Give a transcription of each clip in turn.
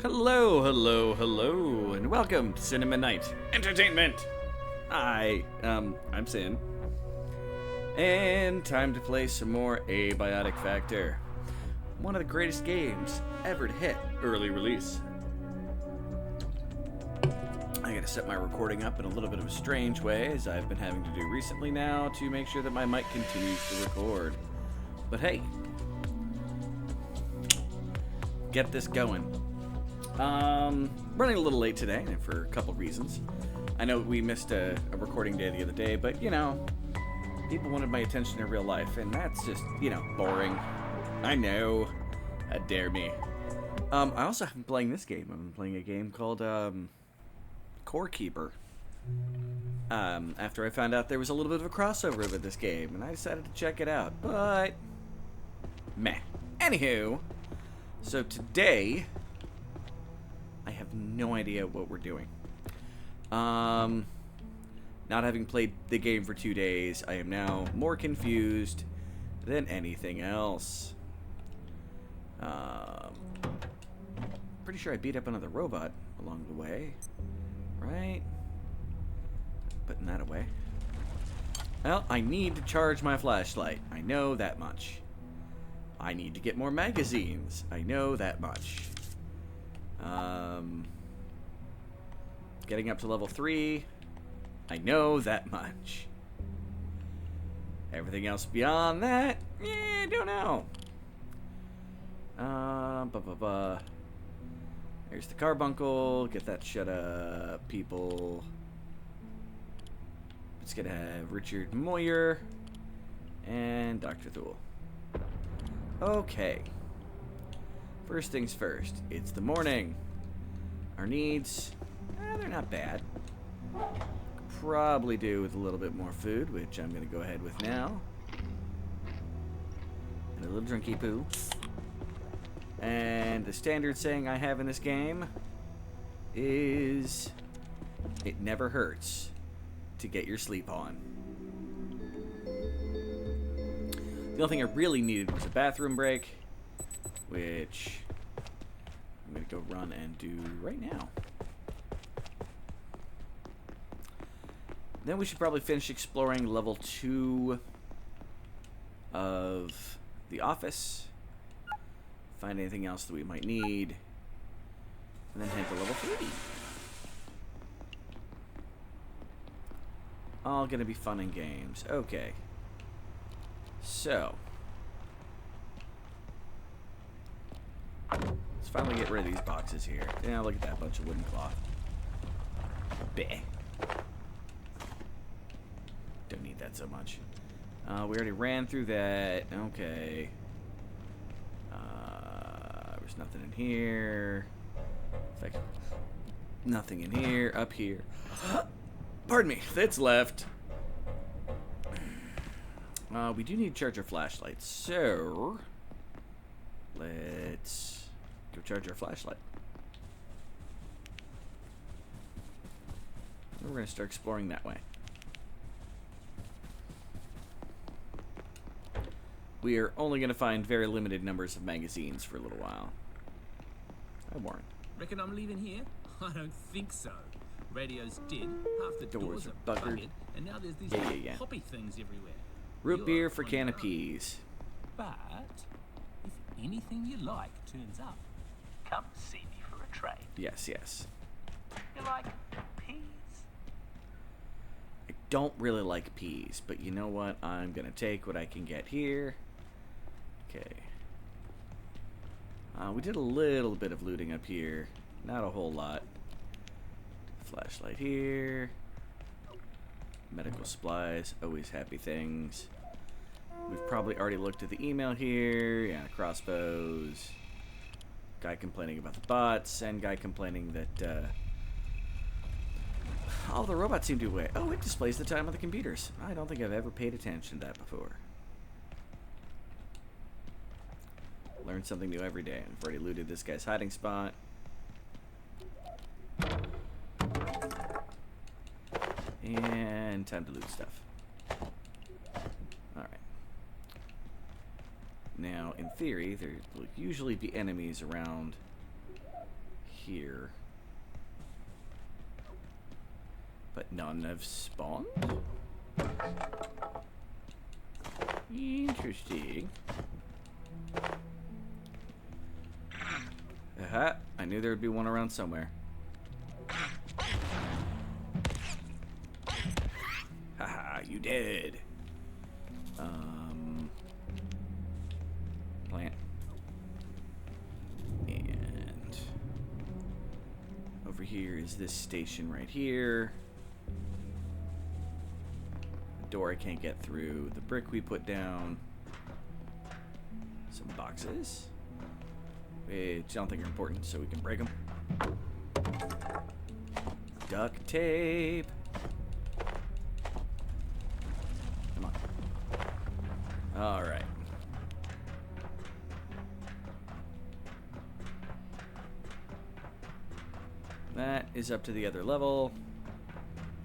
Hello, hello, hello, and welcome to Cinema Night Entertainment. Hi, I'm Sin, and time to play some more Abiotic Factor, one of the greatest games ever to hit early release. I gotta set my recording up in a little bit of a strange way, as I've been having to do recently now, to make sure that my mic continues to record. But hey, get this going. Running a little late today for a couple reasons. I know we missed a recording day the other day, but, you know, people wanted my attention in real life, and that's just, boring. I know. How dare me. I also have been playing this game. I've been playing a game called, Core Keeper. After I found out there was a little bit of a crossover with this game, and I decided to check it out, but meh. Anywho, so today I have no idea what we're doing. Not having played the game for 2 days, I am now more confused than anything else. Pretty sure I beat up another robot along the way, right? Putting that away. Well, I need to charge my flashlight. I know that much. I need to get more magazines. I know that much. Getting up to level 3. I know that much. Everything else beyond that, I don't know. There's the carbuncle. Get that shut up, people. It's gonna have Richard Moyer and Dr. Thule. Okay. First things first. It's the morning. Our needs, they're not bad. Probably do with a little bit more food, which I'm going to go ahead with now. And a little drinky poo. And the standard saying I have in this game is, it never hurts to get your sleep on. The only thing I really needed was a bathroom break, which I'm going to go run and do right now. Then we should probably finish exploring level 2 of the office. Find anything else that we might need. And then head to level 3. All going to be fun and games. Okay. So, let's finally get rid of these boxes here. Yeah, look at that bunch of wooden cloth. Bleh. Don't need that so much. We already ran through that. Okay. There's nothing in here. In fact, nothing in here. Up here. Pardon me. That's left. We do need to charge our flashlight, so let's go charge our flashlight. And we're going to start exploring that way. We are only going to find very limited numbers of magazines for a little while. Hi, Warren. Reckon I'm leaving here? I don't think so. Radios did. Half the doors are buggered, and now there's these poppy things everywhere. Root beer for can of peas. But if anything you like turns up, come see me for a trade. Yes, yes. You like peas? I don't really like peas, but you know what? I'm going to take what I can get here. Okay. We did a little bit of looting up here. Not a whole lot. Flashlight here. Medical supplies, always happy things. We've probably already looked at the email here. Yeah, crossbows. Guy complaining about the bots, and guy complaining that all the robots seem to wait. Oh, it displays the time on the computers. I don't think I've ever paid attention to that before. Learn something new every day. I've already looted this guy's hiding spot. And time to loot stuff. Alright. Now, in theory, there will usually be enemies around here. But none have spawned? Interesting. Aha, I knew there would be one around somewhere. Haha, you did. Plant. And over here is this station right here. The door I can't get through. The brick we put down. Some boxes. Which I don't think are important, so we can break them. Duct tape. Come on. Alright. That is up to the other level.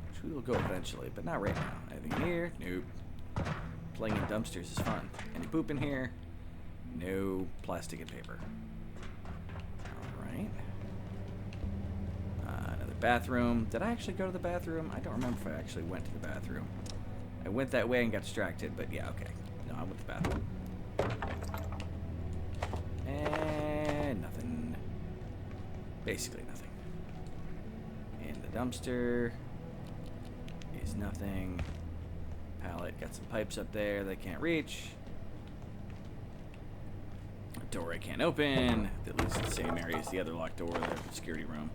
Which we will go eventually, but not right now. Anything here? Nope. Playing in dumpsters is fun. Any poop in here? No. Plastic and paper. Alright. Another bathroom. Did I actually go to the bathroom? I don't remember if I actually went to the bathroom. I went that way and got distracted, but yeah, okay. No, I went to the bathroom. And nothing. Basically nothing. And the dumpster is nothing. Pallet. Got some pipes up there they can't reach. A door I can't open. That leads to the same area as the other locked door, the security room.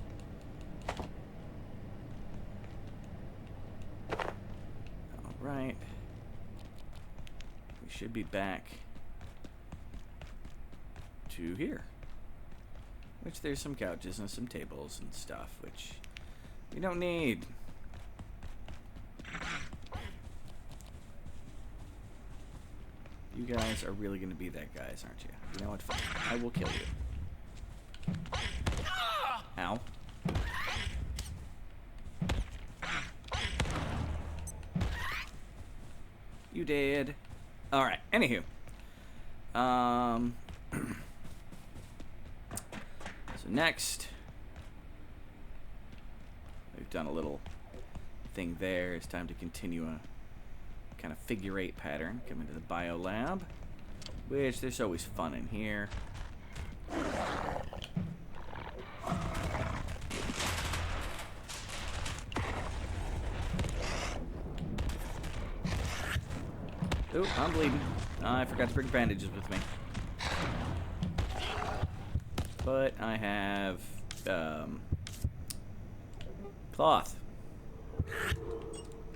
Alright. We should be back to here. Which there's some couches and some tables and stuff, which we don't need. You guys are really going to be that guys, aren't you? You know what? Fine. I will kill you. Ow. You did. Alright, anywho. So next, we've done a little thing there. It's time to continue a kind of figure eight pattern. Come into the bio lab, which there's always fun in here. Ooh, I'm bleeding. I forgot to bring bandages with me. But I have cloth.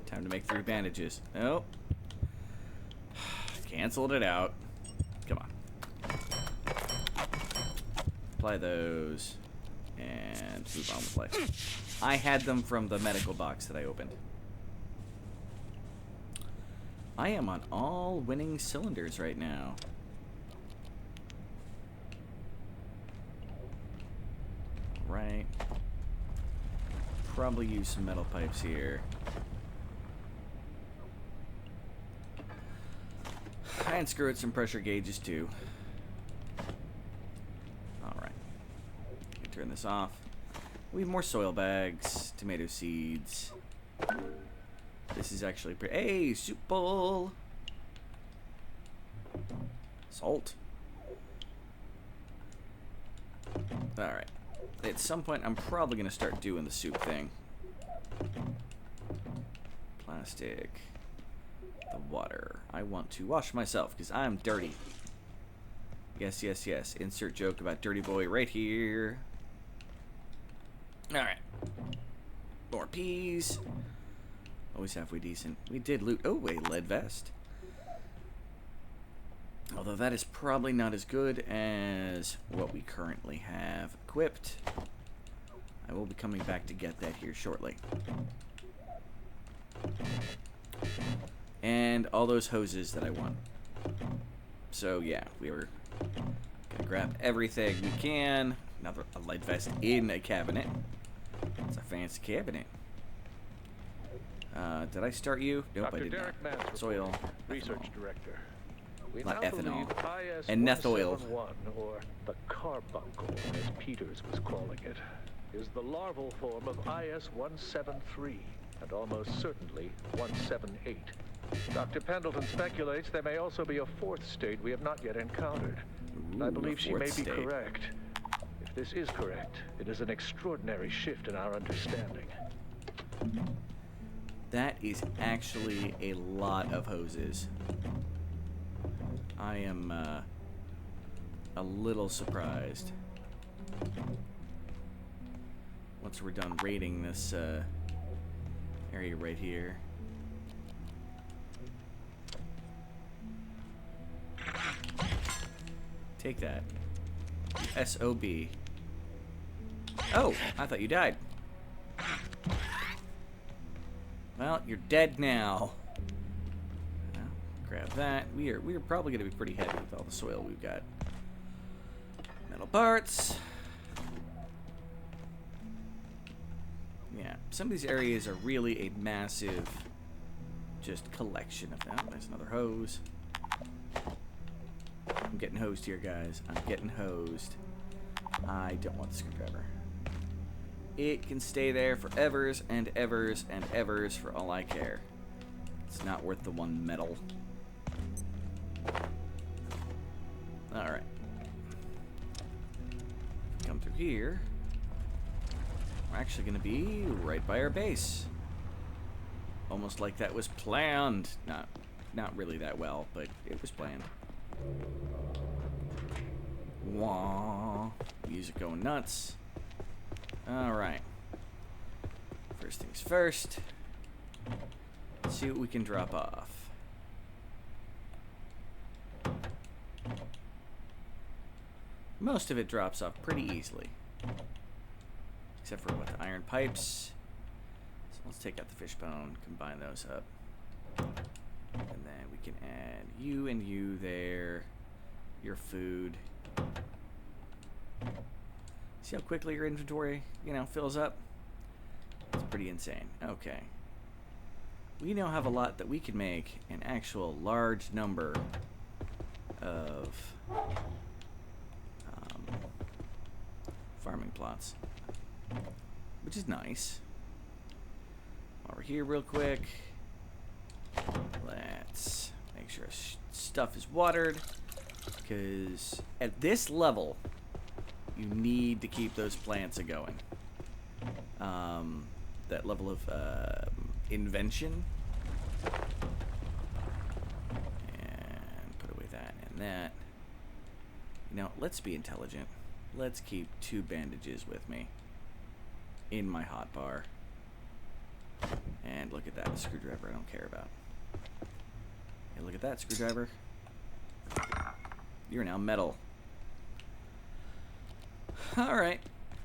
Time to make 3 bandages. Nope. Canceled it out. Come on. Apply those. And move on with life. I had them from the medical box that I opened. I am on all winning cylinders right now. Right. Probably use some metal pipes here. And screw it, some pressure gauges too. Alright. Turn this off. We have more soil bags, tomato seeds. This is actually hey, soup bowl. Salt. Alright. At some point, I'm probably going to start doing the soup thing. Plastic. The water. I want to wash myself because I'm dirty. Yes, yes, yes. Insert joke about dirty boy right here. Alright. More peas. Always halfway decent. We did loot. Oh, a lead vest. Although that is probably not as good as what we currently have equipped. I will be coming back to get that here shortly. And all those hoses that I want. So yeah, we were gonna grab everything we can. Another lead vest in a cabinet. It's a fancy cabinet. Did I start you? Nope, I did not. Soil. Research Director. We Not now ethanol. believe And meth oil. IS-171, or the carbuncle, as Peters was calling it, is the larval form of IS-173, and almost certainly 178. Dr. Pendleton speculates there may also be a fourth state we have not yet encountered. Ooh, I believe she may be state. correct. If this is correct, it is an extraordinary shift in our understanding. That is actually a lot of hoses. I am a little surprised. Once we're done raiding this area right here. Take that. SOB. Oh, I thought you died. Well, you're dead now. Well, grab that. We are probably going to be pretty heavy with all the soil we've got. Metal parts. Yeah, some of these areas are really a massive just collection of them. There's another hose. I'm getting hosed here, guys. I'm getting hosed. I don't want the screwdriver. It can stay there for evers and evers and evers for all I care. It's not worth the one metal. Alright. Come through here. We're actually going to be right by our base. Almost like that was planned. Not really that well, but it was planned. Wah. Music going nuts. Alright. First things first. Let's see what we can drop off. Most of it drops off pretty easily. Except for what, the iron pipes. So let's take out the fishbone, combine those up. And then we can add you and you there. Your food. See how quickly your inventory, fills up? It's pretty insane. Okay. We now have a lot that we can make an actual large number of farming plots, which is nice. While we're here real quick, let's make sure stuff is watered, because at this level, you need to keep those plants a-going. That level of invention. And put away that and that. Let's be intelligent. Let's keep 2 bandages with me in my hotbar. And look at that, a screwdriver I don't care about. Hey, look at that, screwdriver. You're now metal. Alright.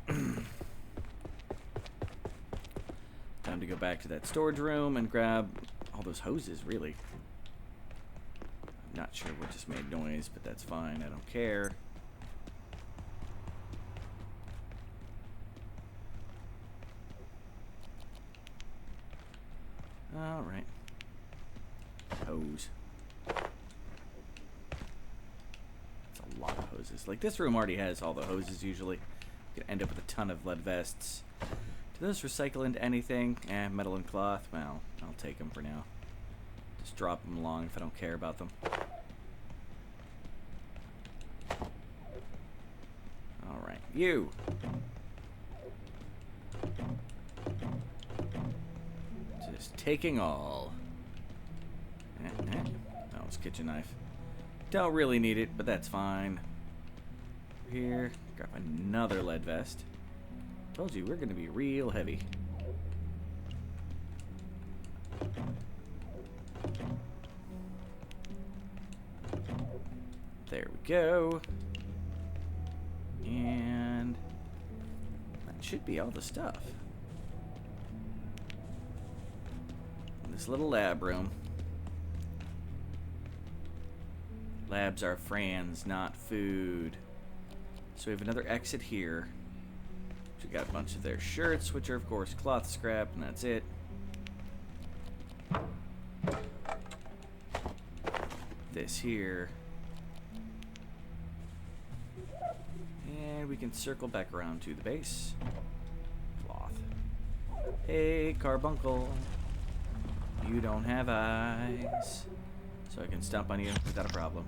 Time to go back to that storage room and grab all those hoses, really. I'm not sure what just made noise, but that's fine. I don't care. Alright. Hose. That's a lot of hoses. Like, this room already has all the hoses usually. You can end up with a ton of lead vests. Do those recycle into anything? Metal and cloth? Well, I'll take them for now. Just drop them along if I don't care about them. Alright, you! Just taking all. That was kitchen knife. Don't really need it, but that's fine. Here, grab another lead vest. Told you we're gonna be real heavy. There we go. And that should be all the stuff. In this little lab room. Labs are friends, not food. So we have another exit here. We got a bunch of their shirts, which are of course cloth scrap, and that's it. This here And we can circle back around to the base. Cloth. Hey, carbuncle. You don't have eyes. So I can stomp on you without a problem.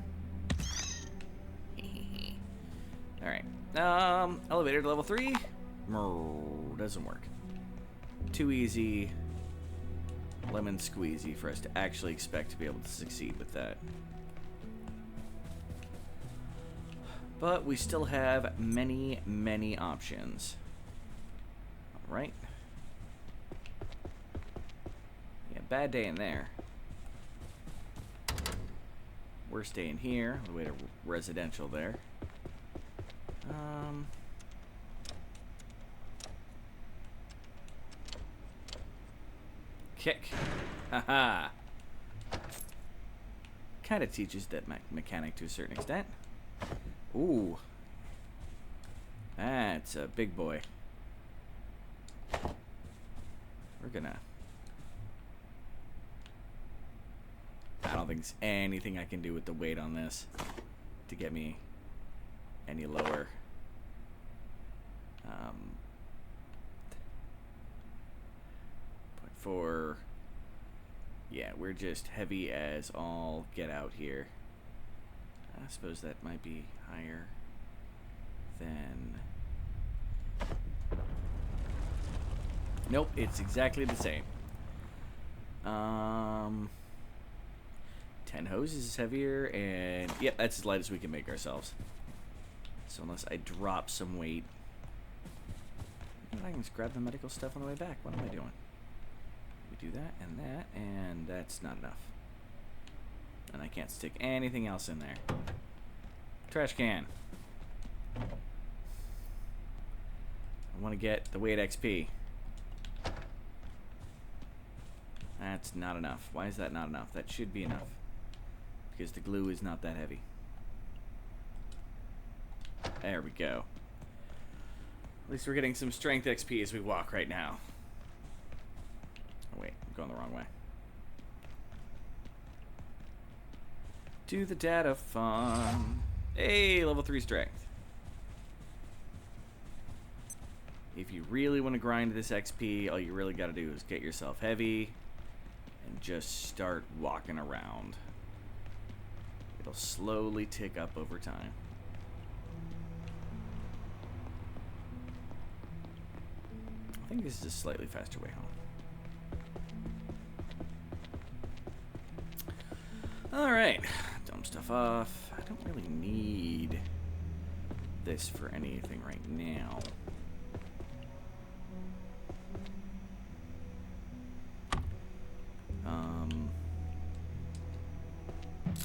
Alright. Elevator to level 3. Doesn't work. Too easy. Lemon squeezy for us to actually expect to be able to succeed with that. But we still have many, many options. Alright. Yeah, bad day in there. Worst day in here. All the way to residential there. Kick. Haha. Kind of teaches that mechanic to a certain extent. Ooh. That's a big boy. We're gonna... I don't think there's anything I can do with the weight on this to get me any lower. .4. Yeah, we're just heavy as all get out here. I suppose that might be higher than... Nope, it's exactly the same. 10 hoses is heavier, and yep, that's as light as we can make ourselves. So unless I drop some weight, I can just grab the medical stuff on the way back. What am I doing? We do that, and that's not enough. And I can't stick anything else in there. Trash can. I want to get the weight XP. That's not enough. Why is that not enough? That should be enough. Because the glue is not that heavy. There we go. At least we're getting some strength XP as we walk right now. Oh wait, I'm going the wrong way. To the data farm. Hey, level 3 strength. If you really want to grind this XP, all you really got to do is get yourself heavy and just start walking around. It'll slowly tick up over time. I think this is a slightly faster way home. Alright, dump stuff off. I don't really need this for anything right now.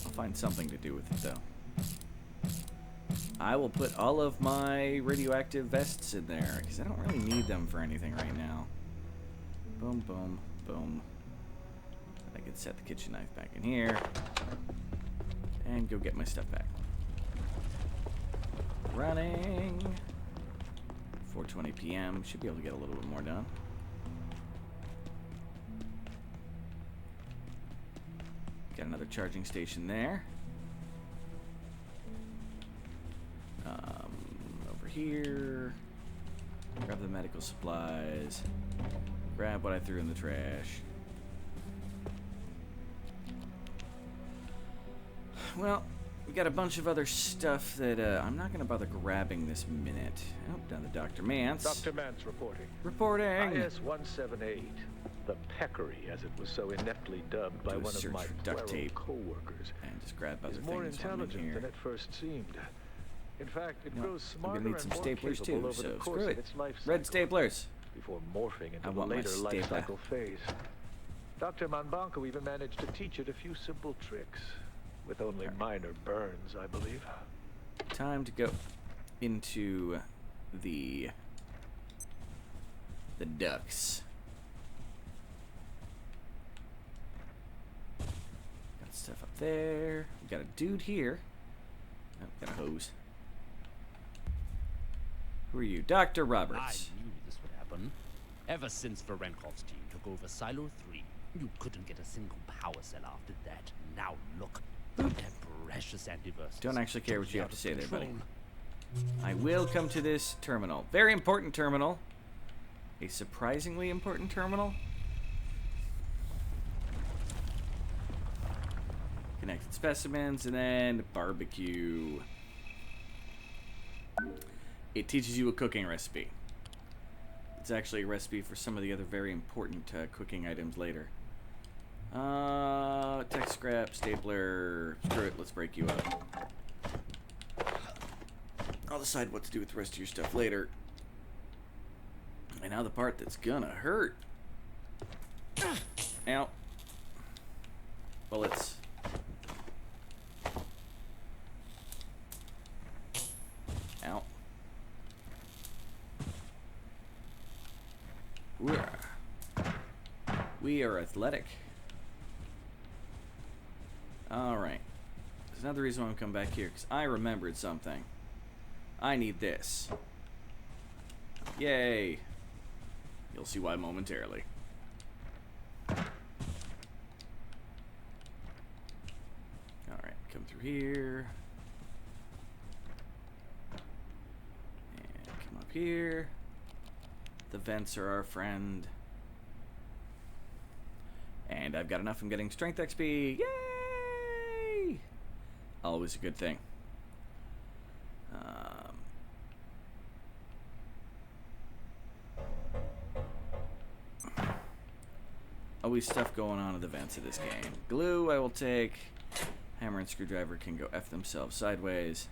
I'll find something to do with it though. I will put all of my radioactive vests in there because I don't really need them for anything right now. Boom, boom, boom. I can set the kitchen knife back in here and go get my stuff back. Running. 4:20 p.m. Should be able to get a little bit more done. Got another charging station there. Over here. Grab the medical supplies. Grab what I threw in the trash. Well, we got a bunch of other stuff that I'm not going to bother grabbing this minute. Oh, down to Dr. Mance. Dr. Mance reporting. Reporting. IS-178, the Peccary, as it was so ineptly dubbed by one of my co-workers, and just grab other is more things intelligent than it first seemed. In fact, it grows smarter I'm gonna need some and more staplers capable too, over so the course screw of it. its life Red cycle, staplers. before morphing into I the want my later life stapler. cycle phase. Dr. Manbanco even managed to teach it a few simple tricks, with only minor burns, I believe. Time to go into the ducks. Got stuff up there. We got a dude here. Oh, got a hose. Who are you? Dr. I Roberts. knew this would happen. Ever since Varenkov's team took over Silo 3, you couldn't get a single power cell after that. Now look. That precious antivirus. Don't actually care what you have to say there, buddy. I will come to this terminal. Very important terminal. A surprisingly important terminal. Connected specimens, and then barbecue. It teaches you a cooking recipe. It's actually a recipe for some of the other very important cooking items later. Tech scrap, stapler. Screw it, let's break you up. I'll decide what to do with the rest of your stuff later. And now the part that's gonna hurt. Ow. Bullets. Ow. We are athletic. Alright. There's another reason why I'm coming back here, because I remembered something. I need this. Yay. You'll see why momentarily. Alright, come through here. And come up here. The vents are our friend. And I've got enough. I'm getting strength XP. Yay! Always a good thing. Always stuff going on in the vents of this game. Glue I will take. Hammer and screwdriver can go F themselves sideways.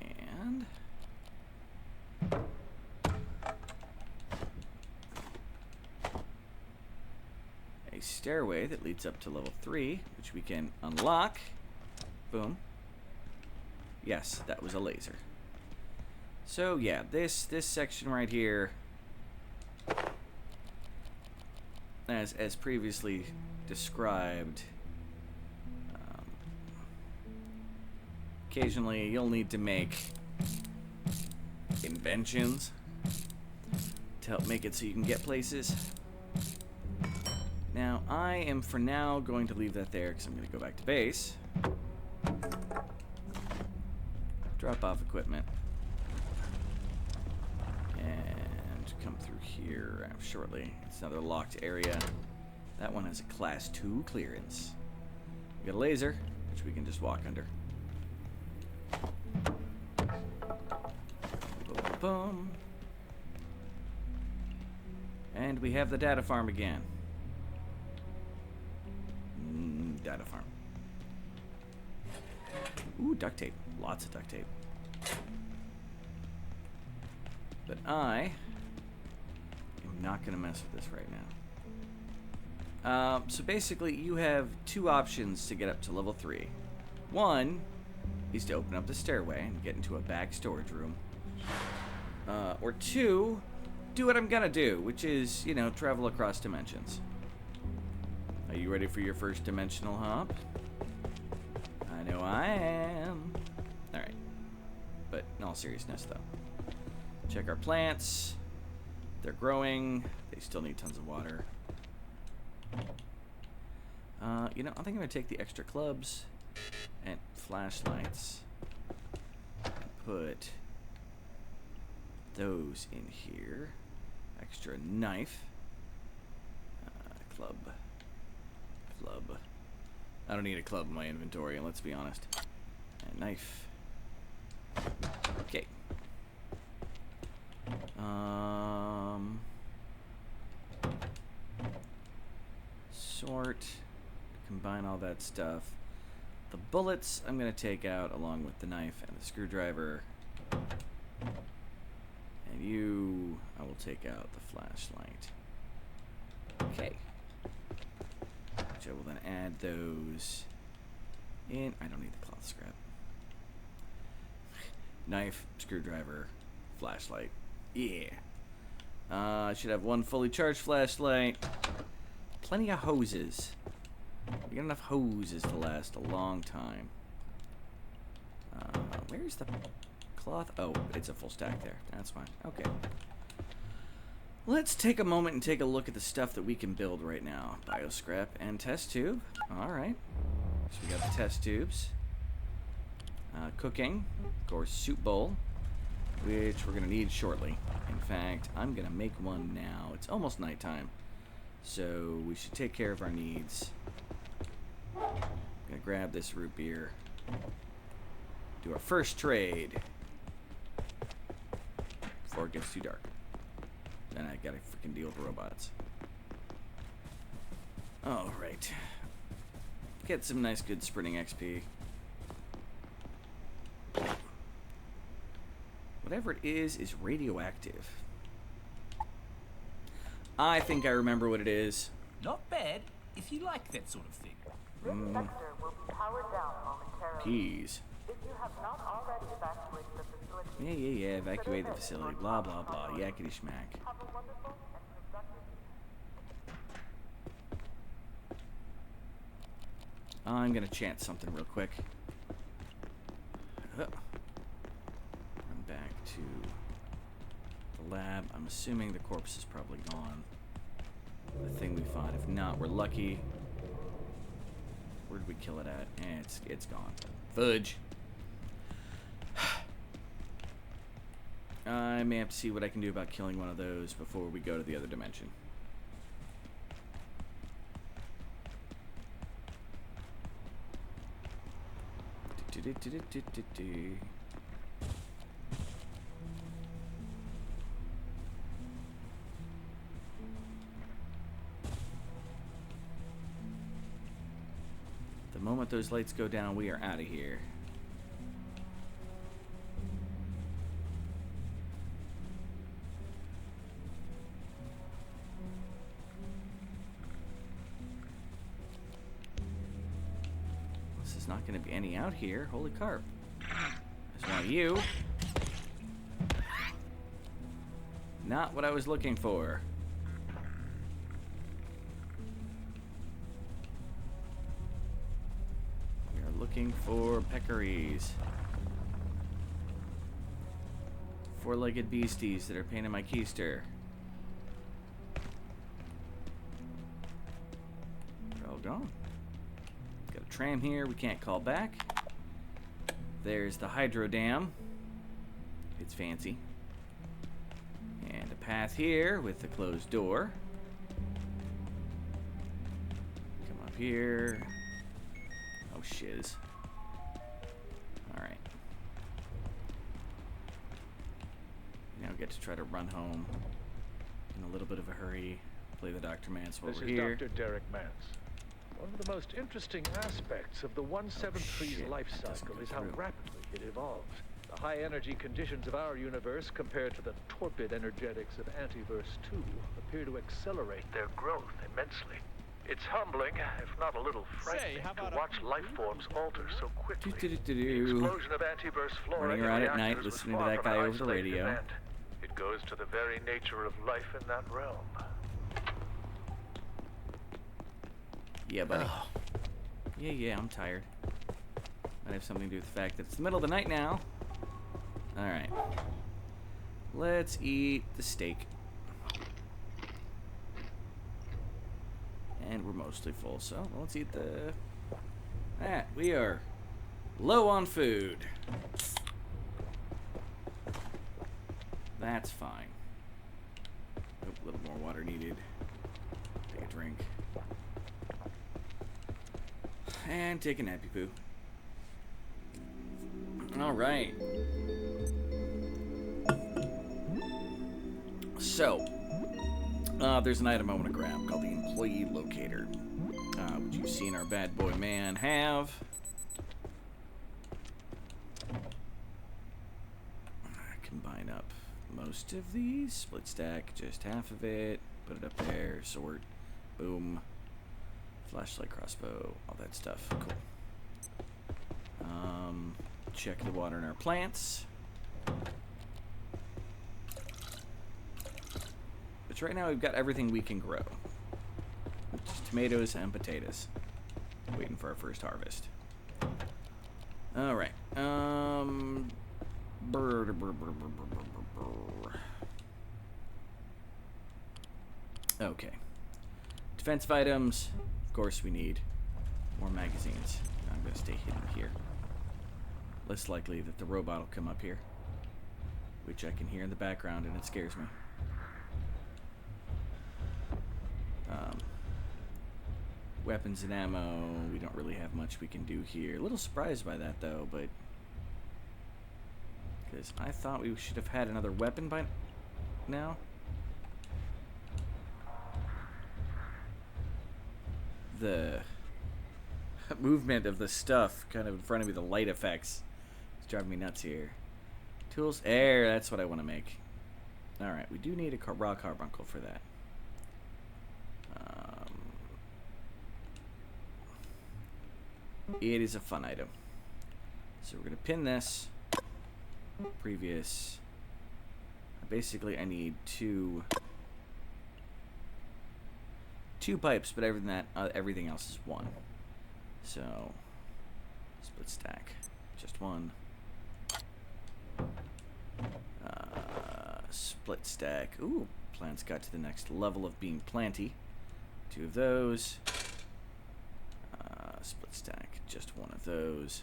And a stairway that leads up to level 3, which we can unlock. Boom. Yes, that was a laser. So yeah, this section right here, as previously described, occasionally you'll need to make inventions to help make it so you can get places. Now, I am for now going to leave that there because I'm going to go back to base. Drop off equipment. And come through here shortly. It's another locked area. That one has a class 2 clearance. We got a laser, which we can just walk under. Boom, boom. And we have the data farm again. Data farm. Ooh, duct tape. Lots of duct tape. But I am not going to mess with this right now. So basically, you have two options to get up to level 3. One is to open up the stairway and get into a back storage room. Or two, do what I'm going to do, which is, you know, travel across dimensions. Are you ready for your first dimensional hop? I know I am. Alright. But in all seriousness, though. Check our plants. They're growing. They still need tons of water. You know, I think I'm going to take the extra clubs and flashlights and put those in here. Extra knife. Club. I don't need a club in my inventory, let's be honest. And knife. Okay. Sort. Combine all that stuff. The bullets I'm going to take out along with the knife and the screwdriver. And you, I will take out the flashlight. Okay. Which I will then add those in. I don't need the cloth scrap. Knife, screwdriver, flashlight. Yeah. I should have one fully charged flashlight. Plenty of hoses. We got enough hoses to last a long time. Where's the cloth? Oh, it's a full stack there. That's fine. Okay. Let's take a moment and take a look at the stuff that we can build right now. Bioscrap and test tube. Alright. So we got the test tubes. Cooking, of course, soup bowl, which we're going to need shortly. In fact, I'm going to make one now. It's almost nighttime, so we should take care of our needs. I'm going to grab this root beer. Do our first trade before it gets too dark. Then I gotta freaking deal with robots. Alright. Get some nice good sprinting XP. Whatever it is radioactive. I think I remember what it is. Not bad, if you like that sort of thing. This sector will be powered down momentarily. Keys. If you have not already evacuated the facility, Yeah, evacuate the facility. Blah, blah, blah. Yakety schmack. have a wonderful and productive I'm gonna chant something real quick. I'm back to the lab. I'm assuming the corpse is probably gone. The thing we find. If not, we're lucky. Where did we kill it at? It's gone. Fudge. I may have to see what I can do about killing one of those before we go to the other dimension. The moment those lights go down, we are out of here. This is not going to be any out here. Holy carp. There's one of you. Not what I was looking for. We are looking for peccaries. Four-legged beasties that are pain in my keister. They're all gone. Got a tram here we can't call back. There's the hydro dam. It's fancy. And a path here with the closed door. Come up here. Oh, shiz. Alright. Now we get to try to run home in a little bit of a hurry. Play the Dr. Mance while This we're is here. Dr. Derek Mance. One of the most interesting aspects of the 173's shit, life that doesn't cycle go is how through. rapidly it evolves. The high energy conditions of our universe compared to the torpid energetics of Antiverse 2 appear to accelerate their growth immensely. It's humbling, if not a little frightening, how about to a watch life forms alter so quickly. The Do-do-do-do-do. explosion of Antiverse flora Running in around at night reactors was listening to far that from guy an over the isolated radio. event. It goes to the very nature of life in that realm. Yeah, buddy. Yeah, I'm tired. Might have something to do with the fact that it's the middle of the night now. Alright. Let's eat the steak. And we're mostly full, so let's eat the... we are low on food. That's fine. Oh, a little more water needed. Take a drink. And take a nappy poo. Alright. So, there's an item I want to grab called the Employee Locator, which you've seen our bad boy man have. Combine up most of these, split stack just half of it, put it up there, sort, boom. Flashlight, crossbow, all that stuff. Cool. Check the water in our plants. Which right now we've got everything we can grow. Just tomatoes and potatoes. Waiting for our first harvest. Alright. Okay. Defensive items. Of course we need more magazines. I'm going to stay hidden here. less likely that the robot will come up here, which I can hear in the background, and it scares me. Weapons and ammo, we don't really have much we can do here. A little surprised by that, though, but... because I thought we should have had another weapon by now. The movement of the stuff kind of in front of me, the light effects, it's driving me nuts here. Tools, air, that's what I want to make. Alright, we do need a raw carbuncle for that. It is a fun item. So we're going to pin this. Previous. Basically, I need two pipes, but everything else is one. So, split stack. Just one. Split stack. Ooh, plants got to the next level of being planty. Two of those. Split stack. Just one of those.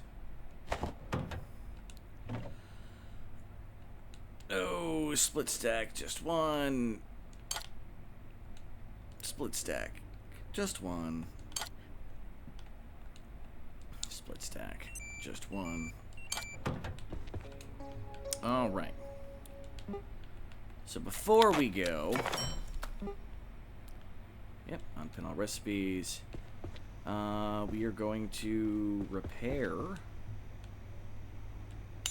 Oh, split stack. Just one. Split stack. Just one. Split stack. Just one. Alright. So before we go... yep, unpin all recipes. We are going to repair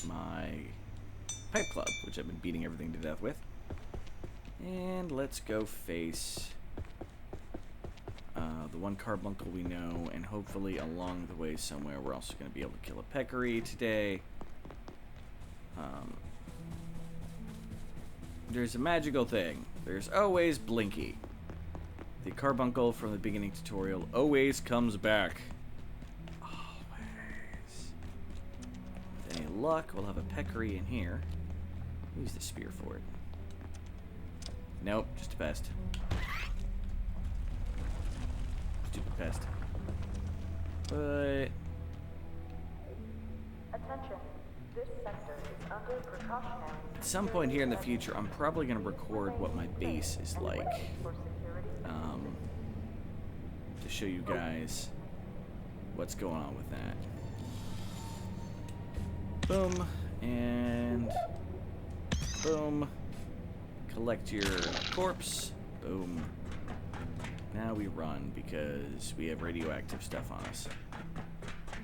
my pipe club, which I've been beating everything to death with. And let's go face the one carbuncle we know, and hopefully along the way somewhere we're also going to be able to kill a peccary today. There's a magical thing. There's always Blinky. The carbuncle from the beginning tutorial always comes back. Always. With any luck, we'll have a peccary in here. Use the spear for it. Nope, just a pest. Stupid pest. But... Attention. This sector is under precautionary. at some point here in the future, I'm probably going to record what my base is like. To show you guys what's going on with that. Boom. And... boom. Collect your corpse. Boom. Now we run because we have radioactive stuff on us.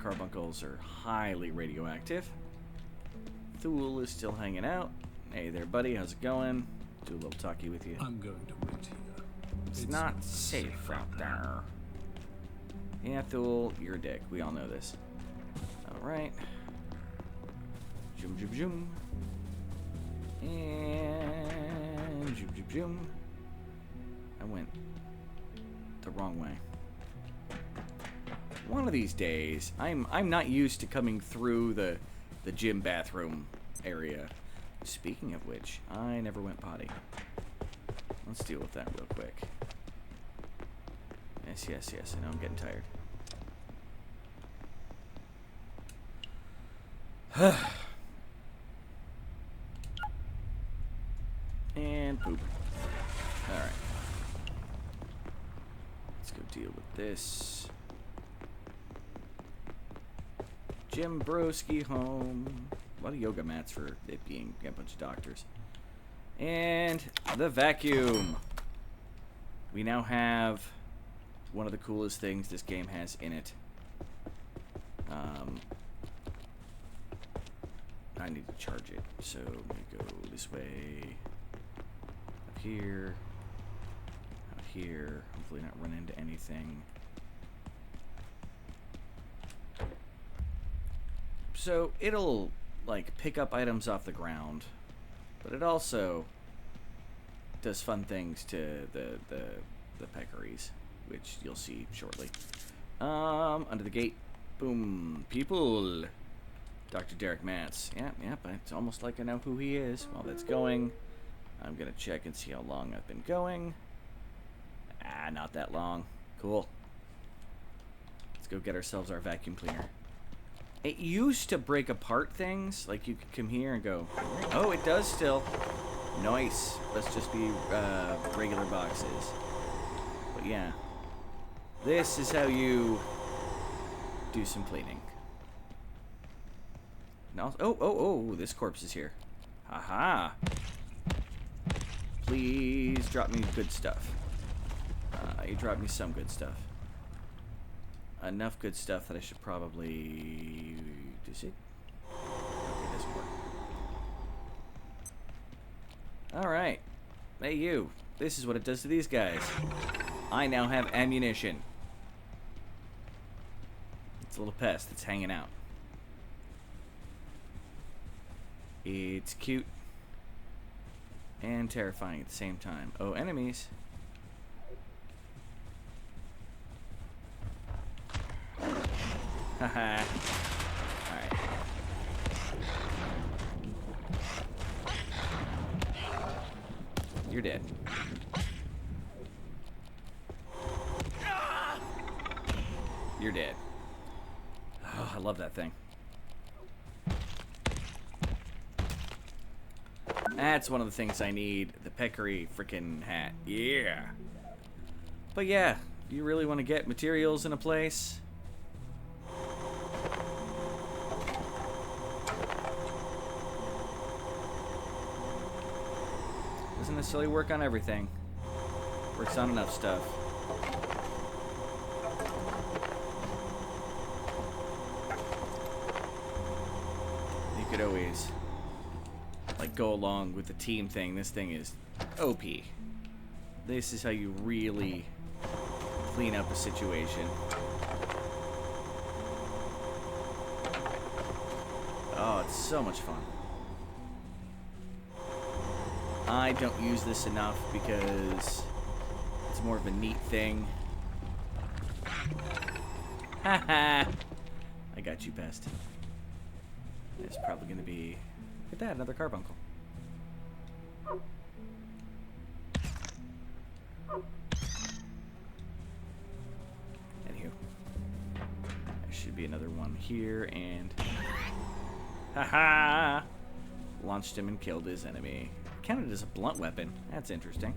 Carbuncles are highly radioactive. Thule is still hanging out. Hey there, buddy. How's it going? Do a little talkie with you. I'm going to wait here. It's not safe out there. Yeah, Thule, you're a dick. We all know this. Alright. Zoom, zoom, zoom. And zoom, zoom, zoom. I went the wrong way. One of these days, I'm not used to coming through the gym bathroom area. Speaking of which, I never went potty. Let's deal with that real quick. Yes, yes, yes. I know I'm getting tired. And poop. Alright. Let's go deal with this. Jim Broski home. A lot of yoga mats for it being a bunch of doctors. And the vacuum. We now have one of the coolest things this game has in it. I need to charge it, so let me go this way. Up here. Out here. Hopefully not run into anything. So it'll like pick up items off the ground, but it also does fun things to the peccaries, which you'll see shortly. Under the gate. Boom. People. Dr. Derek Matz. Yep, it's almost like I know who he is. While that's going, I'm gonna check and see how long I've been going. Not that long. Cool. Let's go get ourselves our vacuum cleaner. It used to break apart things. Like, you could come here and go, oh, it does still. Nice. Let's just be regular boxes. But yeah. This is how you do some cleaning. And also, oh, this corpse is here. Haha. Please drop me good stuff. You dropped me some good stuff. Enough good stuff that I should probably... Does it? Okay, it doesn't work. Alright. Hey, you. This is what it does to these guys. I now have ammunition. It's a little pest that's hanging out. It's cute. And terrifying at the same time. Oh, enemies. Haha. Alright. You're dead. You're dead. Oh, I love that thing. That's one of the things I need. The peccary freaking hat. Yeah. But yeah, you really want to get materials in a place. Doesn't necessarily work on everything. Works on enough stuff. You could always like go along with the team thing. This thing is OP. This is how you really clean up a situation. Oh, it's so much fun. I don't use this enough because it's more of a neat thing. Haha! I got you, best. It's probably gonna be... Look at that, another carbuncle. Anywho. There should be another one here, and... Haha! Launched him and killed his enemy. Counted as a blunt weapon. That's interesting.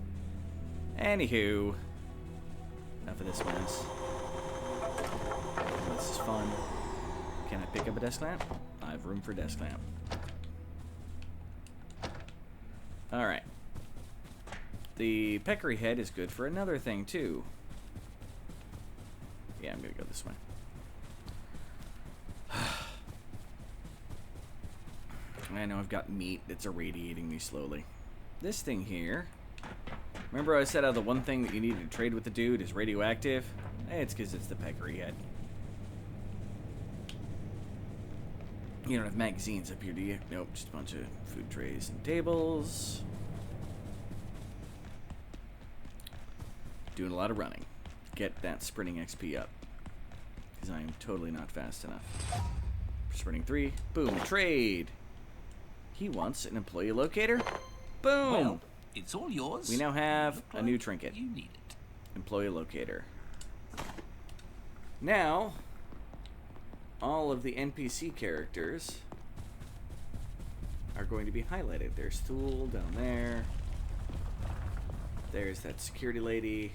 Anywho. Enough of this mess. This is fun. Can I pick up a desk lamp? I have room for a desk lamp. Alright. The peccary head is good for another thing, too. Yeah, I'm gonna go this way. I know I've got meat that's irradiating me slowly. This thing here... Remember I said how the one thing that you need to trade with the dude is radioactive? It's because it's the peccary head. You don't have magazines up here, do you? Nope, just a bunch of food trays and tables. Doing a lot of running. Get that sprinting XP up. Because I am totally not fast enough. Sprinting 3. Boom, trade! He wants an employee locator. Boom! Well, it's all yours. We now have a new trinket. You need it. Employee locator. Now, all of the NPC characters are going to be highlighted. There's Thule down there. There's that security lady.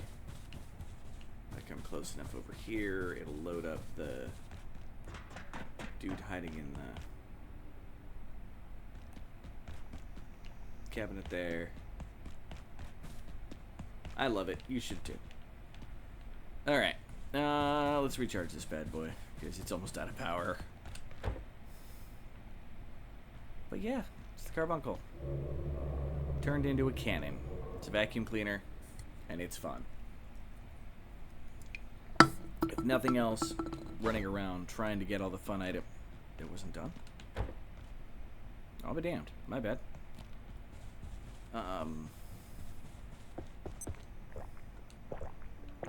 If I come close enough over here, it'll load up the dude hiding in the cabinet there. I love it. You should too. Alright. Let's recharge this bad boy, because it's almost out of power. But yeah, it's the carbuncle. Turned into a cannon. It's a vacuum cleaner, and it's fun. If nothing else, running around trying to get all the fun items. That wasn't done? I'll be damned. My bad.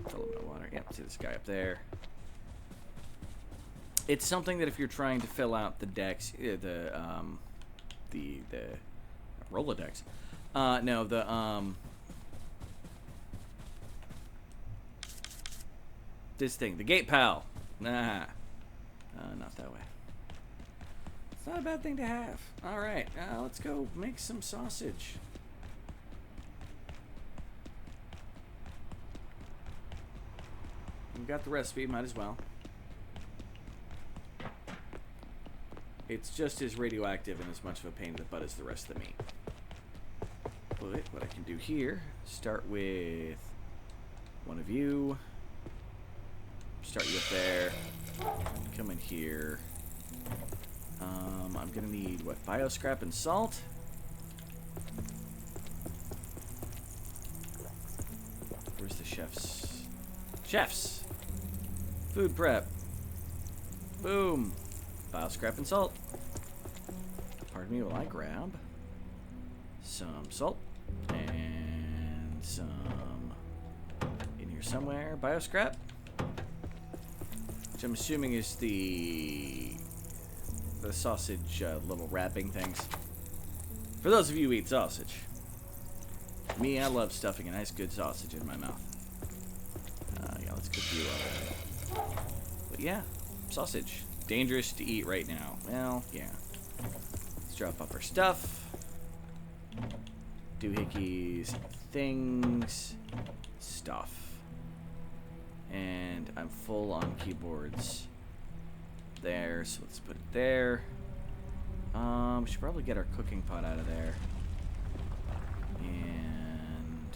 Fill up my water. Yep, see this guy up there. It's something that if you're trying to fill out the decks, the Rolodex. No, this thing, the gate pal. Nah, not that way. It's not a bad thing to have. Alright, let's go make some sausage. We've got the recipe, might as well. It's just as radioactive and as much of a pain in the butt as the rest of the meat. But what I can do here, start with one of you. Start you up there. Come in here. I'm gonna need, what, bioscrap and salt? Where's the chefs? Chefs! Food prep. Boom. Bioscrap and salt. Pardon me while I grab some salt and some in here somewhere. Bioscrap, which I'm assuming is the sausage little wrapping things. For those of you who eat sausage. Me, I love stuffing a nice good sausage in my mouth. Yeah, let's cook you up. But yeah, sausage. Dangerous to eat right now. Well, yeah. Let's drop off our stuff. Doohickeys, things, stuff. And I'm full on keyboards there, so let's put it there. We should probably get our cooking pot out of there. And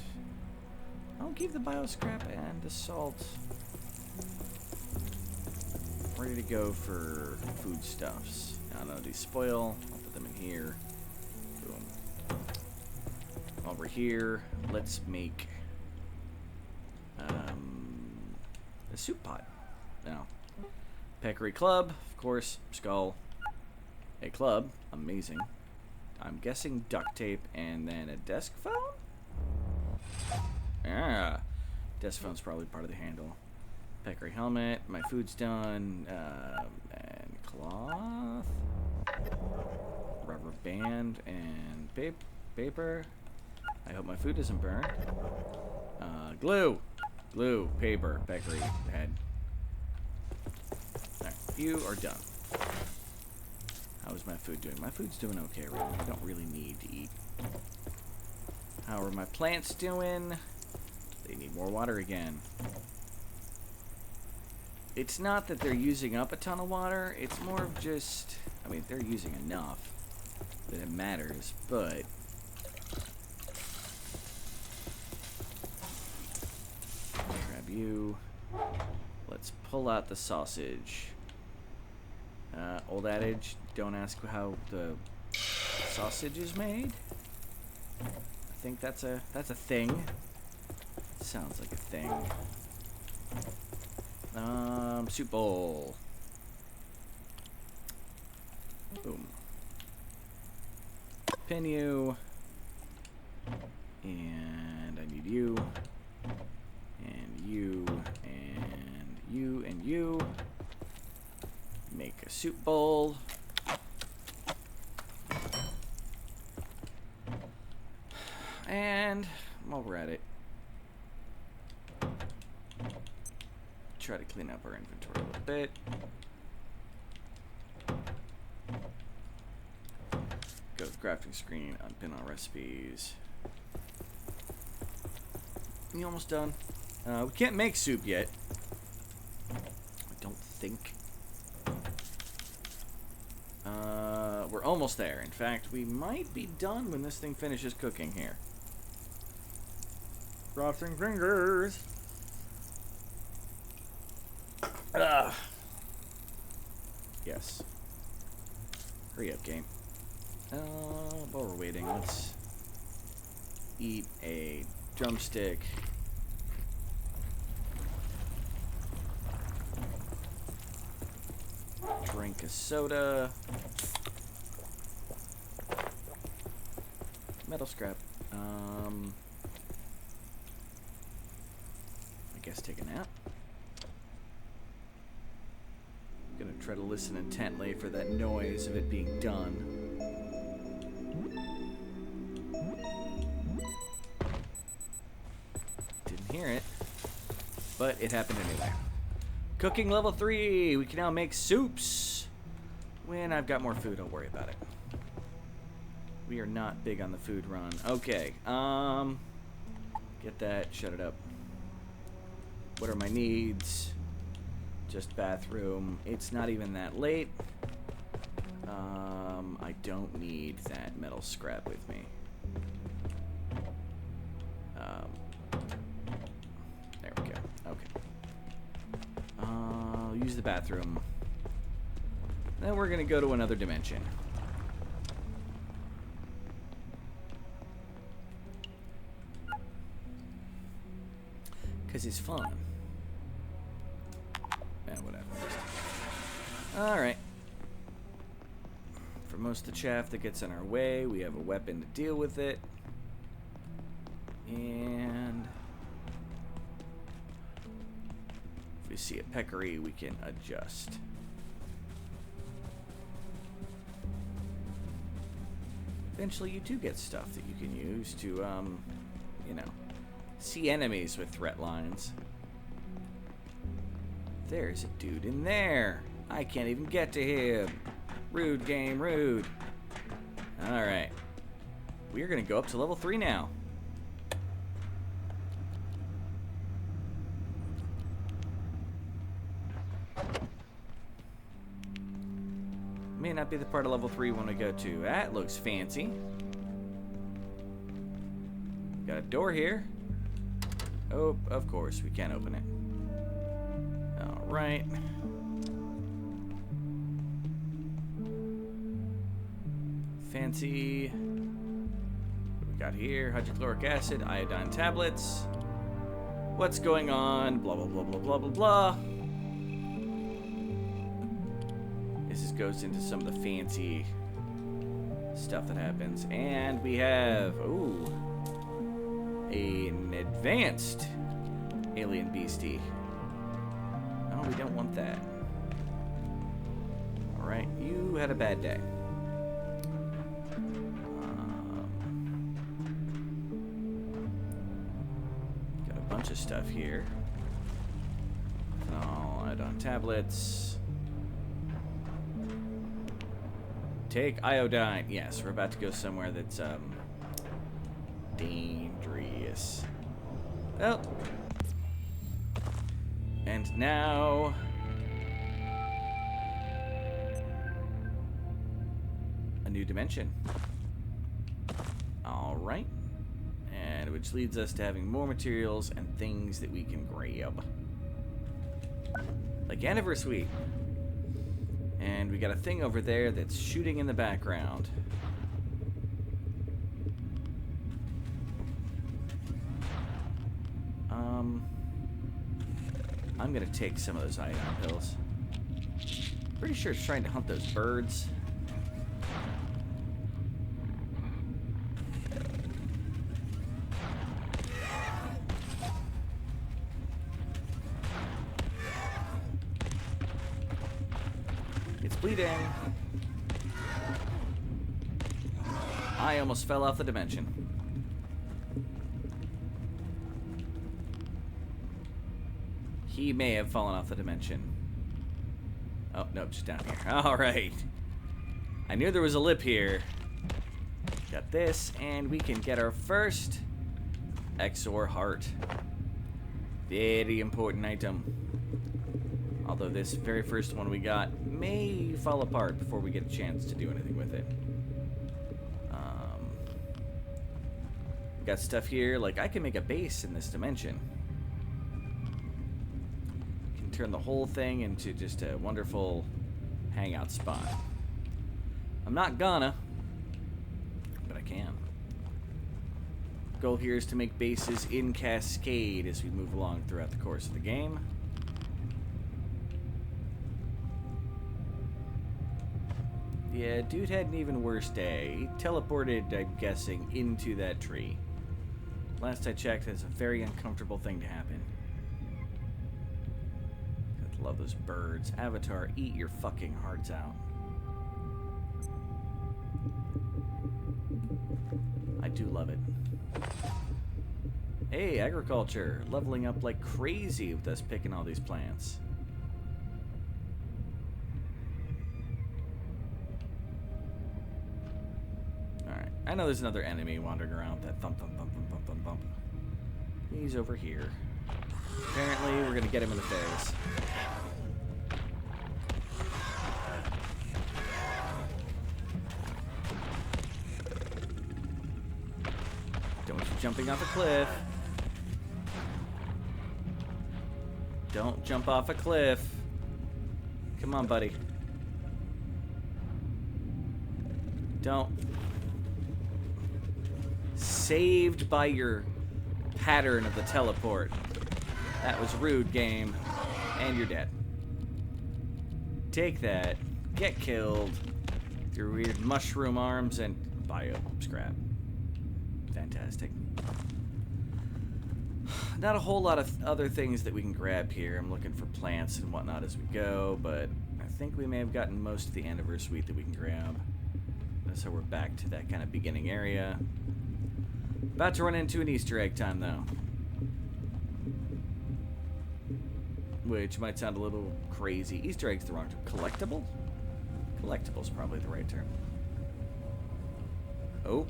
I'll keep the bioscrap and the salt ready to go for foodstuffs. I don't know, these spoil. I'll put them in here. Boom. While we're here, let's make a soup pot. Now, peccary club, of course, skull. A club, amazing. I'm guessing duct tape and then a desk phone? Yeah, desk phone's probably part of the handle. Peccary helmet, my food's done, and cloth, rubber band, and paper. I hope my food doesn't burn. Glue, paper, peccary head. Alright, you are done. How is my food doing? My food's doing okay right now. I don't really need to eat. How are my plants doing? They need more water again. It's not that they're using up a ton of water. It's more of just, I mean, they're using enough that it matters, but grab you. Let's pull out the sausage. Old adage, don't ask how the sausage is made. I think that's a thing. Sounds like a thing. Soup bowl. Boom. Pin you. And I need you. And you. And you. And you. Make a soup bowl. And while we're at it, try to clean up our inventory a little bit. Go to the crafting screen, unpin all recipes. You almost done? We can't make soup yet. I don't think. We're almost there. In fact, we might be done when this thing finishes cooking here. Crossing fingers. Yes. Hurry up, game. While we're waiting, let's eat a drumstick. Drink a soda. Metal scrap. I guess take a nap. Gonna try to listen intently for that noise of it being done. Didn't hear it, but it happened anyway. Cooking level 3. We can now make soups When I've got more food, I'll worry about it. We are not big on the food run. Okay, get that, shut it up. What are my needs? Just bathroom. It's not even that late. I don't need that metal scrap with me. There we go. Okay. I'll use the bathroom. Then we're gonna go to another dimension. Because it's fun. Yeah, whatever. Alright. For most of the chaff that gets in our way, we have a weapon to deal with it. And if we see a peccary, we can adjust. Eventually you do get stuff that you can use to, you know, see enemies with threat lines. There's a dude in there. I can't even get to him. Rude game, rude. Alright. We're gonna go up to level 3 now. May not be the part of level 3 we want to go to. That looks fancy. Got a door here. Oh, of course, we can't open it. Alright. Fancy. What we got here? Hydrochloric acid, iodine tablets. What's going on? Blah, blah, blah, blah, blah, blah, blah. This just goes into some of the fancy stuff that happens. And we have, ooh, an advanced alien beastie. Oh, we don't want that. Alright, you had a bad day. Got a bunch of stuff here. I'll add on tablets. Take iodine. Yes, we're about to go somewhere that's dangerous. Oh. And now a new dimension. All right. And which leads us to having more materials and things that we can grab. Like anniversary. And we got a thing over there that's shooting in the background. I'm gonna take some of those iodine pills. Pretty sure it's trying to hunt those birds. It's bleeding. I almost fell off the dimension. He may have fallen off the dimension. Oh, no, just down here. Alright. I knew there was a lip here. Got this, and we can get our first Exor heart. Very important item. Although this very first one we got may fall apart before we get a chance to do anything with it. We got stuff here, like I can make a base in this dimension. Can turn the whole thing into just a wonderful hangout spot. I'm not gonna, but I can. Goal here is to make bases in Cascade as we move along throughout the course of the game. Yeah, dude had an even worse day. He teleported, I'm guessing, into that tree. Last I checked, that's a very uncomfortable thing to happen. I love those birds. Avatar, eat your fucking hearts out. I do love it. Hey, agriculture. Leveling up like crazy with us picking all these plants. I know there's another enemy wandering around with that thump, thump, thump, thump, thump, thump, thump. He's over here. Apparently, we're gonna get him in the face. Don't you jumping off a cliff. Don't jump off a cliff. Come on, buddy. Don't. Saved by your pattern of the teleport. That was rude, game. And you're dead. Take that. Get killed. Your weird mushroom arms and bio scrap. Fantastic. Not a whole lot of other things that we can grab here. I'm looking for plants and whatnot as we go, but I think we may have gotten most of the anniversary wheat that we can grab. So we're back to that kind of beginning area. About to run into an Easter egg time, though. Which might sound a little crazy. Easter egg's the wrong term. Collectible? Collectible's probably the right term. Oh.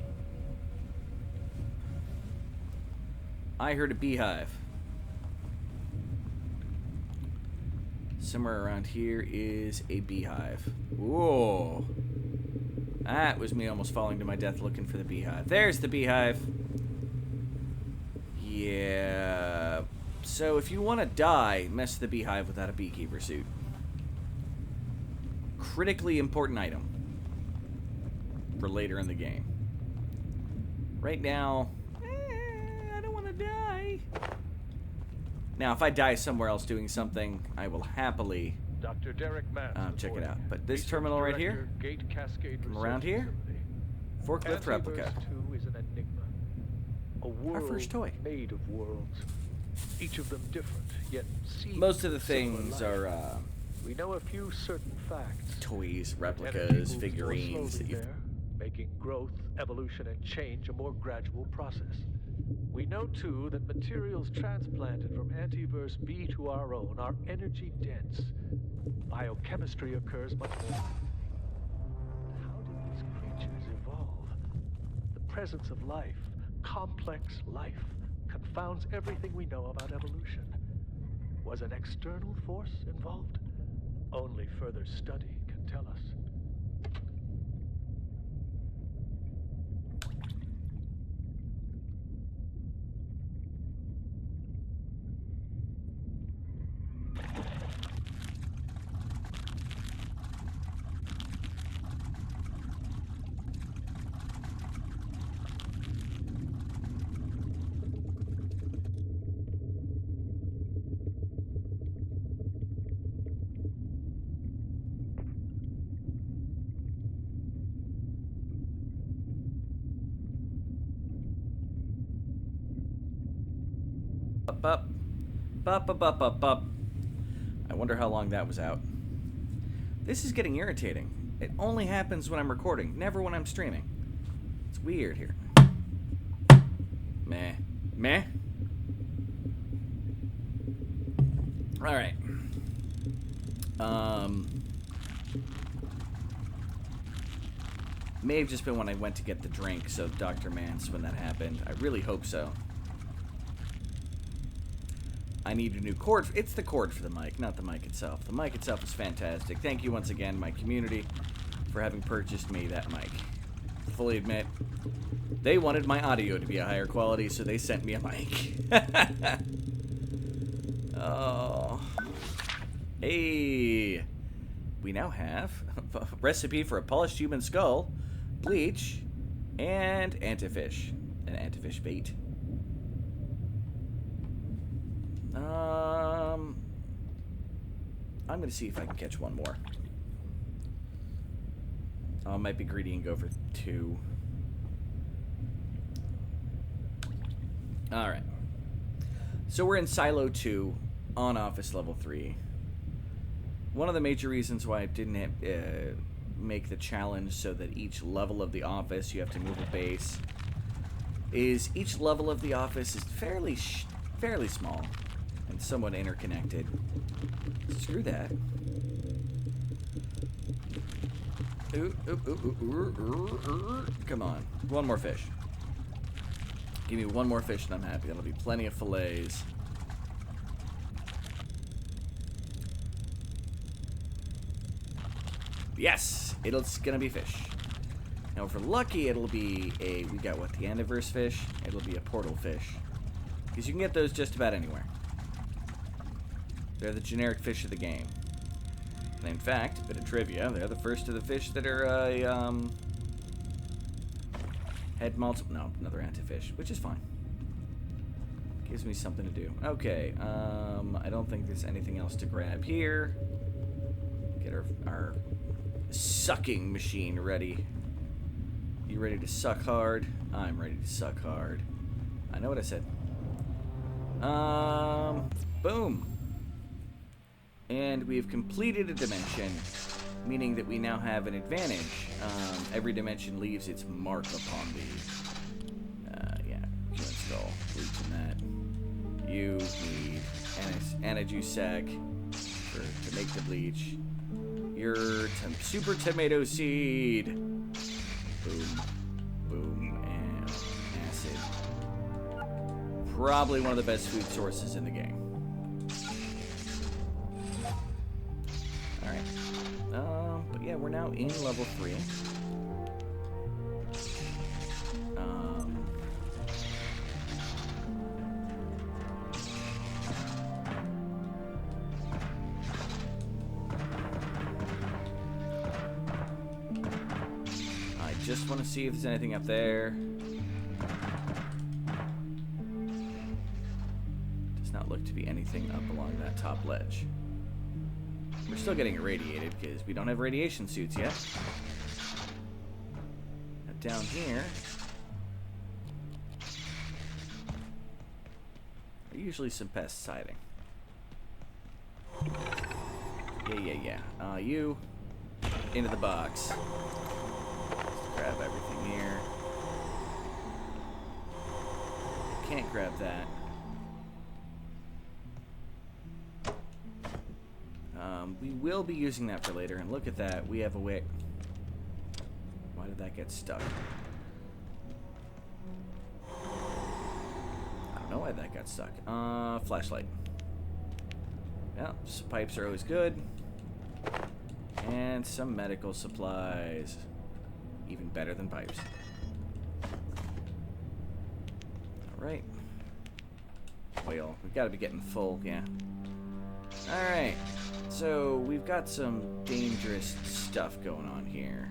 I heard a beehive. Somewhere around here is a beehive. Whoa. That was me almost falling to my death looking for the beehive. There's the beehive. Yeah. So if you want to die, mess the beehive without a beekeeper suit. Critically important item for later in the game. Right now, I don't want to die. Now, if I die somewhere else doing something, I will happily Dr. Derek Mann. check it out. But this terminal right here, Gate Cascade from around here, forklift replica. 2 is an enigma. A world Our first toy. made of worlds. Each of them different, yet seem Most of the similar things life. are We know a few certain facts. toys, Energy replicas, moves more figurines slowly that you. there, making growth, evolution, and change a more gradual process. We know, too, that materials transplanted from Antiverse B to our own are energy dense. Biochemistry occurs much more. How did these creatures evolve? The presence of life, complex life, confounds everything we know about evolution. Was an external force involved? Only further study can tell us. Up. I wonder how long that was out. This is getting irritating. It only happens when I'm recording, never when I'm streaming. It's weird here. Meh. Alright. May have just been when I went to get the drink, so Dr. Mance when that happened. I really hope so. I need a new cord. It's the cord for the mic, not the mic itself. The mic itself is fantastic. Thank you once again, my community, for having purchased me that mic. Fully admit, they wanted my audio to be a higher quality, so they sent me a mic. Oh. Hey. We now have a recipe for a polished human skull, bleach, and antifish. An antifish bait. I'm gonna see if I can catch one more. I might be greedy and go for 2. Alright. So we're in Silo 2 on Office Level 3. One of the major reasons why I didn't make the challenge so that each level of the office you have to move a base is each level of the office is fairly small and somewhat interconnected. Screw that. Come on. One more fish. Give me one more fish and I'm happy. That'll be plenty of fillets. Yes! It's gonna be fish. Now, if we're lucky, it'll be we got what, the Anniverse fish? It'll be a portal fish. Because you can get those just about anywhere. They're the generic fish of the game. And in fact, a bit of trivia, they're the first of the fish that are head multiple. No, another antifish, which is fine. Gives me something to do. Okay, I don't think there's anything else to grab here. Get our sucking machine ready. You ready to suck hard? I'm ready to suck hard. I know what I said. Boom. And we've completed a dimension, meaning that we now have an advantage. Every dimension leaves its mark upon the, yeah, you install bleach in that. You need anti-juice sac to make the bleach. Your super tomato seed. Boom, boom, and acid. Probably one of the best food sources in the game. But yeah, we're now in level 3. I just want to see if there's anything up there. Does not look to be anything up along that top ledge. We're still getting irradiated because we don't have radiation suits yet. Now down here, are usually some pests hiding. Yeah. You into the box. Let's grab everything here. Can't grab that. We will be using that for later, and look at that, we have a wick. Why did that get stuck? I don't know why that got stuck. Flashlight. Yeah, pipes are always good. And some medical supplies. Even better than pipes. Alright. Well, we've got to be getting full, yeah. Alright. So, we've got some dangerous stuff going on here.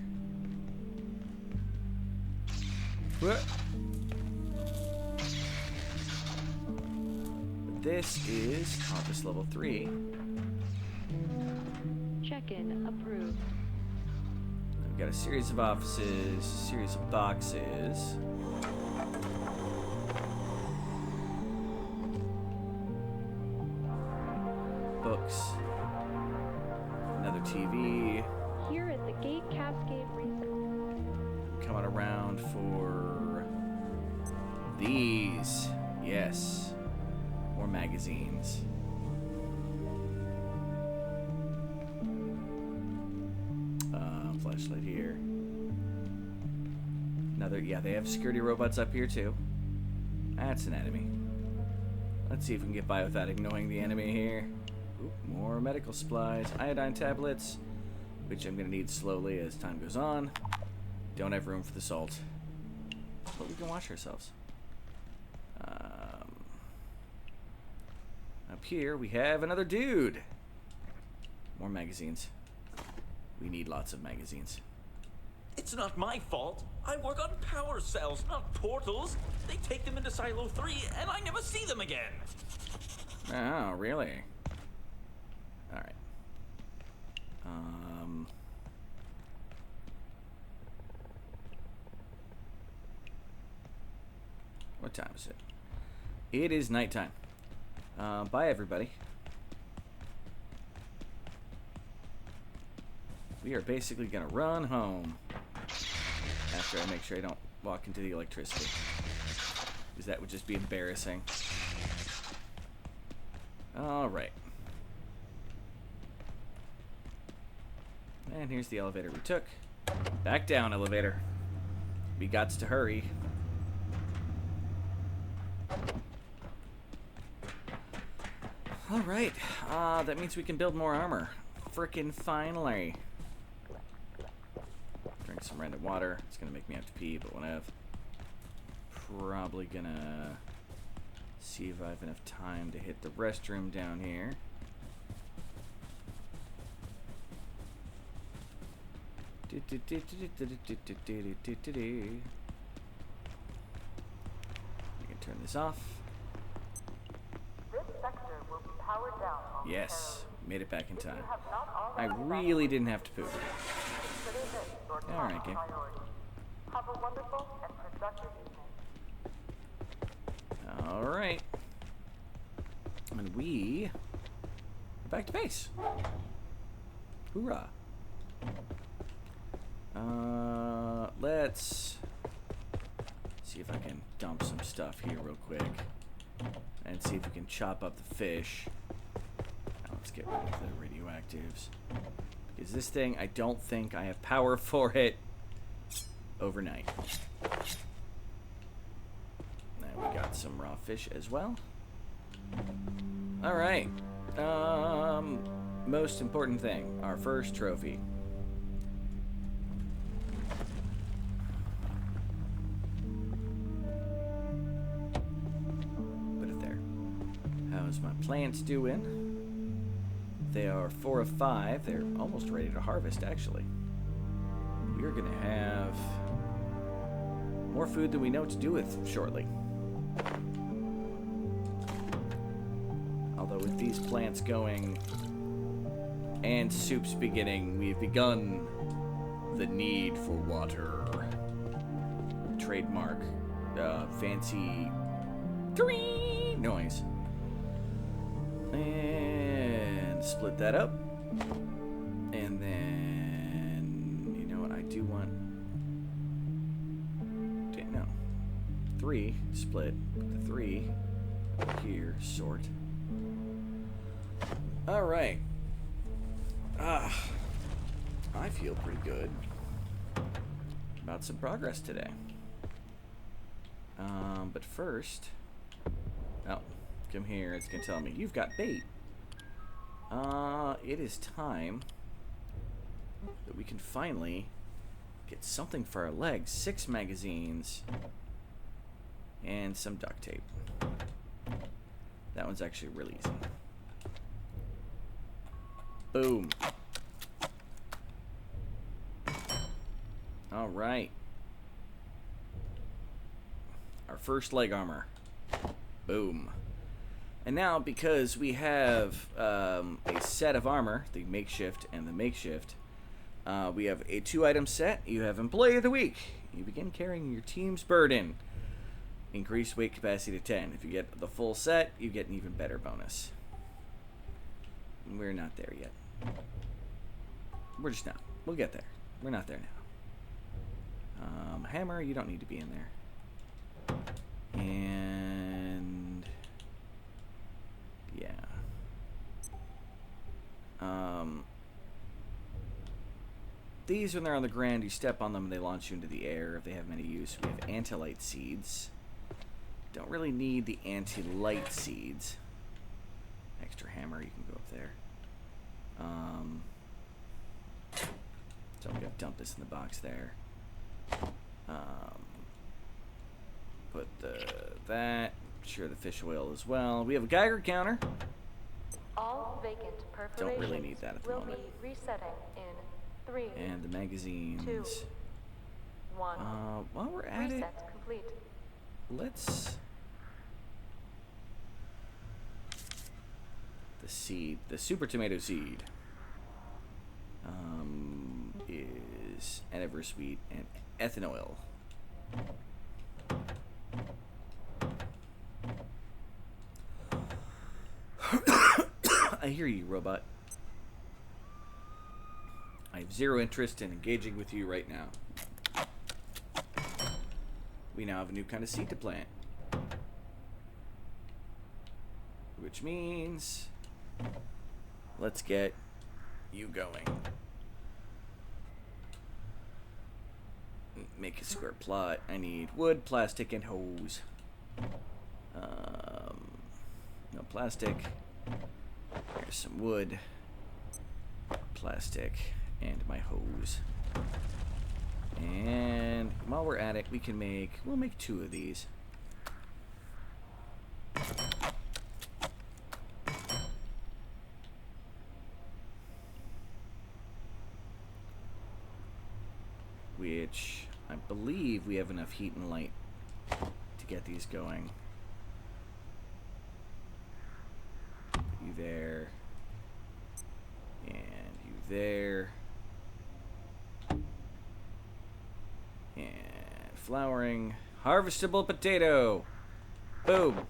This is office level 3. Check-in approved. We've got a series of offices, a series of boxes. Books. Another TV. Here at the Gate Cascade Research. Coming around for these. Yes. More magazines. Flashlight here. Another, yeah, they have security robots up here too. That's an enemy. Let's see if we can get by without ignoring the enemy here. Ooh, more medical supplies, iodine tablets, which I'm gonna need slowly as time goes on. Don't have room for the salt, but we can wash ourselves. Up here we have another dude. More magazines. We need lots of magazines. It's not my fault. I work on power cells, not portals. They take them into Silo 3, and I never see them again. Oh, really? All right. What time is it? It is nighttime. Bye, everybody. We are basically gonna run home after I make sure I don't walk into the electricity, because that would just be embarrassing. All right. And here's the elevator we took. Back down, elevator. We gots to hurry. Alright. That means we can build more armor. Frickin' finally. Drink some random water. It's gonna make me have to pee, but whatever. Probably gonna see if I have enough time to hit the restroom down here. I can turn this off. This sector will be powered down momentarily. Yes, made it back in time. If you have not I already really didn't have to poop. consider this your top Alright, game. priority. Have a wonderful and productive evening. Alright. And we are back to base. Hoorah. Let's see if I can dump some stuff here real quick. And see if we can chop up the fish. Now let's get rid of the radioactives. Because this thing, I don't think I have power for it overnight. Now we got some raw fish as well. Alright. Most important thing, our first trophy. Put it there. How's my plants doing? They are 4 of 5. They're almost ready to harvest, actually. We're gonna have more food than we know what to do with shortly. Although with these plants going and soups beginning, we've begun the need for water. Trademark fancy noise. And split that up. And then, you know what, I do want, no, 3, split, put the 3 over here, sort. Alright. I feel pretty good about some progress today. But first, oh, come here, it's gonna tell me, you've got bait. It is time that we can finally get something for our legs. 6 magazines and some duct tape. That one's actually really easy. Boom. All right. Our first leg armor. Boom. And now, because we have a set of armor, the makeshift and the makeshift, we have a 2-item set. You have Employee of the Week. You begin carrying your team's burden. Increase weight capacity to 10. If you get the full set, you get an even better bonus. We're not there yet. We're just not. We'll get there. We're not there now. Hammer, you don't need to be in there. And yeah. These, when they're on the ground, you step on them and they launch you into the air if they have any use. We have anti-light seeds. Don't really need the anti-light seeds. Extra hammer, you can go up there. So I'm gonna dump this in the box there. Put that. Sure, the fish oil as well. We have a Geiger counter. All vacant perforations Don't really need that at the will moment. be resetting in 3, And the magazines. 2, 1. While we're at it, Reset complete. let's the seed, the super tomato seed, is anniversary and ethanol. I hear you, robot. I have zero interest in engaging with you right now. We now have a new kind of seed to plant. Which means let's get you going. make a square plot. I need wood, plastic, and hose. No plastic. There's some wood, plastic, and my hose. And while we're at it, we'll make 2 of these. Which I believe we have enough heat and light to get these going. Put you there. And you there. And flowering. Harvestable potato! Boom!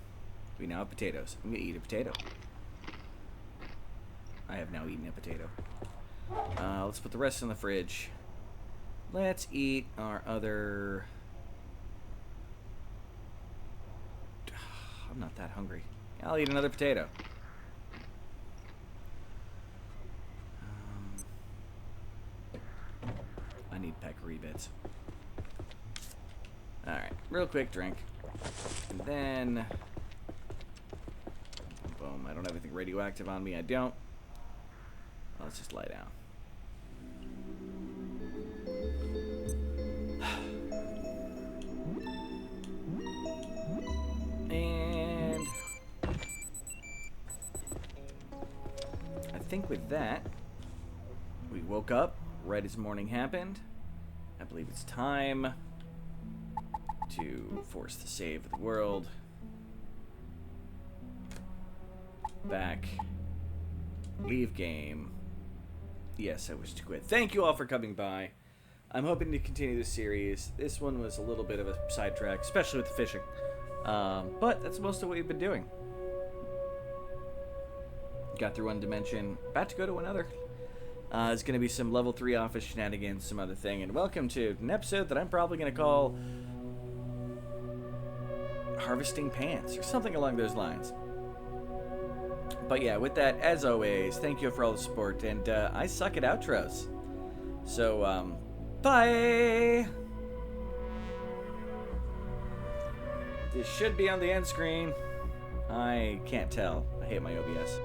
We now have potatoes. I'm gonna eat a potato. I have now eaten a potato. Let's put the rest in the fridge. Let's eat our other... I'm not that hungry. I'll eat another potato. I need peccary bits. Alright, real quick drink. And then... Boom, I don't have anything radioactive on me. I don't. Let's just lie down. And I think with that, we woke up right as morning happened. I believe it's time to force the save of the world. Back. Leave game. Yes, I wish to quit. Thank you all for coming by. I'm hoping to continue this series. This one was a little bit of a sidetrack, especially with the fishing. But that's most of what we've been doing. Got through one dimension. About to go to another. There's going to be some level 3 office shenanigans, some other thing. And welcome to an episode that I'm probably going to call Harvesting Pants or something along those lines. But yeah, with that, as always, thank you for all the support. And I suck at outros. So, bye! This should be on the end screen. I can't tell. I hate my OBS.